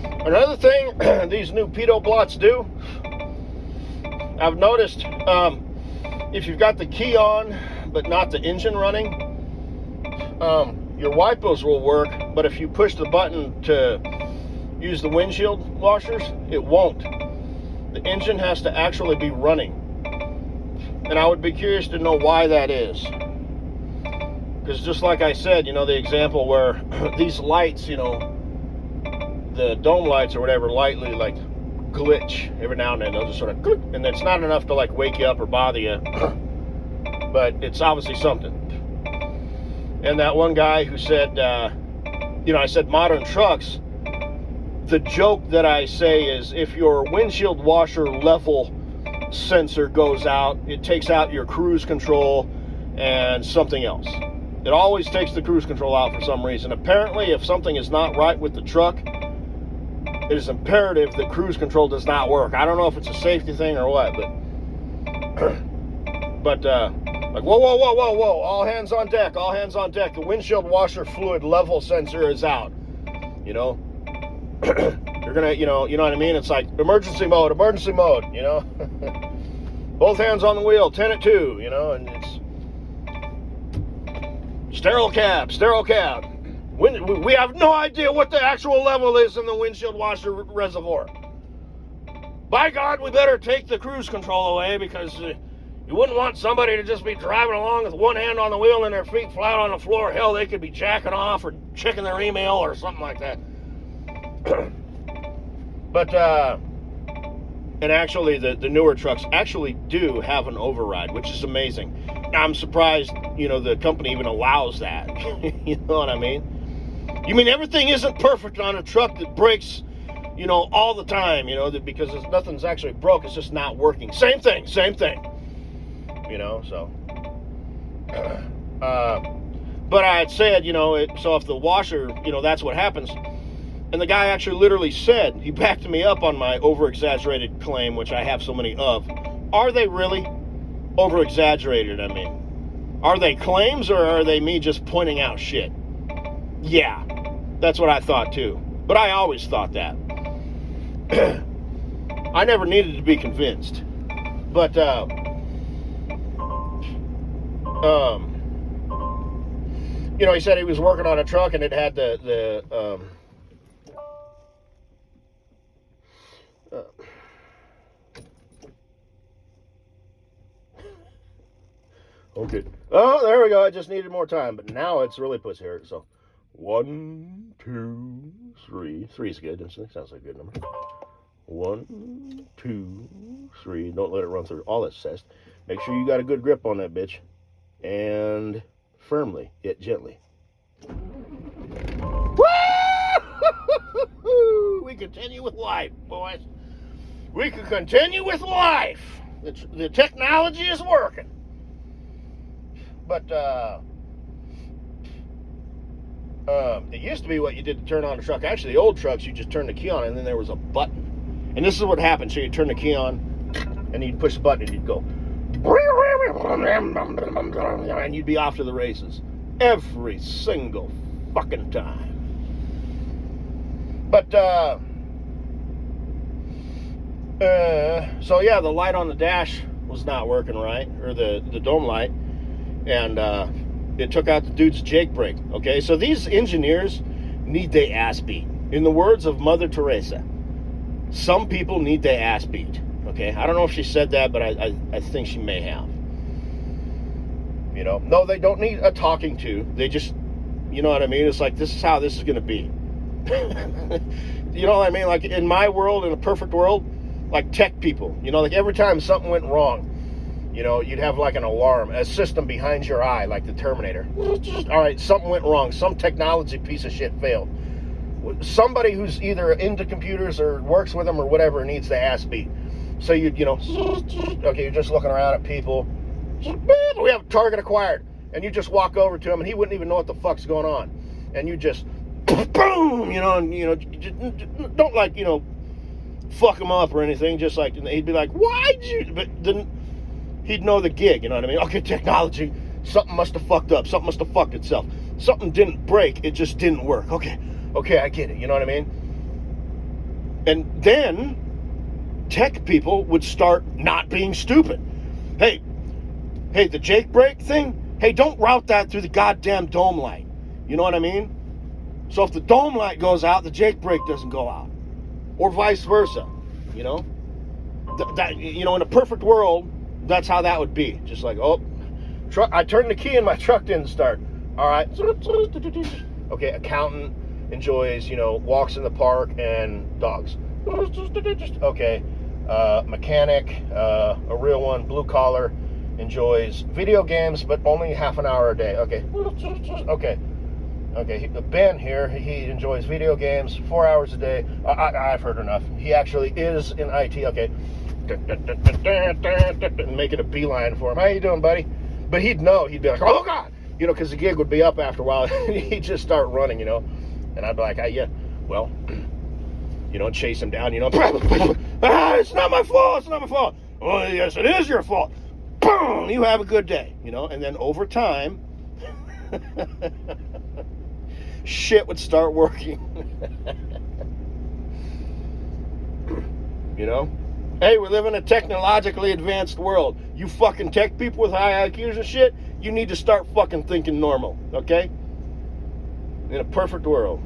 Another thing these new pedo blots do, I've noticed, if you've got the key on but not the engine running, your wipers will work, but if you push the button to use the windshield washers, it won't. The engine has to actually be running. And I would be curious to know why that is. Because just like I said, the example where these lights, the dome lights or whatever, lightly like glitch every now and then. They'll just sort of click, and it's not enough to like wake you up or bother you, but it's obviously something. And that one guy who said, I said modern trucks, the joke that I say is if your windshield washer level sensor goes out, it takes out your cruise control and something else. It always takes the cruise control out for some reason. Apparently, if something is not right with the truck, it is imperative that cruise control does not work. I don't know if it's a safety thing or what, but like, whoa, all hands on deck, the windshield washer fluid level sensor is out, You're gonna, you know what I mean? It's like emergency mode, both hands on the wheel, 10 at 2, and it's sterile cab. We have no idea what the actual level is in the windshield washer reservoir. By God, we better take the cruise control away, because you wouldn't want somebody to just be driving along with one hand on the wheel and their feet flat on the floor. Hell, they could be jacking off or checking their email or something like that. But, and actually, the newer trucks actually do have an override, which is amazing. I'm surprised, the company even allows that. You know what I mean? You mean everything isn't perfect on a truck that breaks, all the time, because nothing's actually broke, it's just not working. Same thing. So. But I had said, so if the washer, that's what happens. And the guy actually literally said, he backed me up on my over-exaggerated claim, which I have so many of. Are they really over-exaggerated, I mean? Are they claims, or are they me just pointing out shit? Yeah, that's what I thought too. But I always thought that. I never needed to be convinced. But, he said he was working on a truck and it had the okay. Oh, there we go. I just needed more time, but now it's really puts here. So, 1, 2, 3. 3 is good. That sounds like a good number. 1, 2, 3. Don't let it run through all that says. Make sure you got a good grip on that bitch, and firmly yet gently. Woo! We continue with life, boys. We can continue with life. The technology is working. But it used to be what you did to turn on the truck. Actually, the old trucks, you just turned the key on and then there was a button. And this is what happened. So you turn the key on and you'd push the button and you'd go, and you'd be off to the races. Every single fucking time. But, so yeah, the light on the dash was not working right, or the dome light, and it took out the dude's Jake brake. Okay, so these engineers need their ass beat. In the words of Mother Teresa, some people need their ass beat. Okay, I don't know if she said that, but I think she may have. No, they don't need a talking to. They just, you know what I mean? It's like, this is how this is going to be. You know what I mean? Like, in my world, in a perfect world, like tech people, like every time something went wrong, you'd have like an alarm, a system behind your eye, like the Terminator. All right, something went wrong. Some technology piece of shit failed. Somebody who's either into computers or works with them or whatever needs the ass beat. So okay, you're just looking around at people. We have a target acquired. And you just walk over to him and he wouldn't even know what the fuck's going on. And you just, boom, don't like, fuck him up or anything. Just like, he'd be like, why'd you, but then he'd know the gig, you know what I mean? Okay, technology, something must have fucked up. Something must have fucked itself. Something didn't break, it just didn't work. Okay, I get it, you know what I mean? And then tech people would start not being stupid. Hey, the Jake brake thing, hey, don't route that through the goddamn dome light. You know what I mean? So if the dome light goes out, the Jake brake doesn't go out. Or vice versa, you know? In a perfect world, that's how that would be. Just like, I turned the key and my truck didn't start. All right. Okay, accountant enjoys, walks in the park and dogs. Okay, mechanic, a real one, blue collar, enjoys video games, but only half an hour a day. Okay. Ben here, he enjoys video games 4 hours a day. I've heard enough. He actually is in IT. Okay. And making a beeline for him. How you doing, buddy? But he'd know. He'd be like, oh, God. Because the gig would be up after a while. He'd just start running, And I'd be like, yeah, well, chase him down, it's not my fault. Oh, yes, it is your fault. Boom, you have a good day, And then over time, shit would start working. Hey, we live in a technologically advanced world. You fucking tech people with high IQs and shit, you need to start fucking thinking normal, okay? In a perfect world.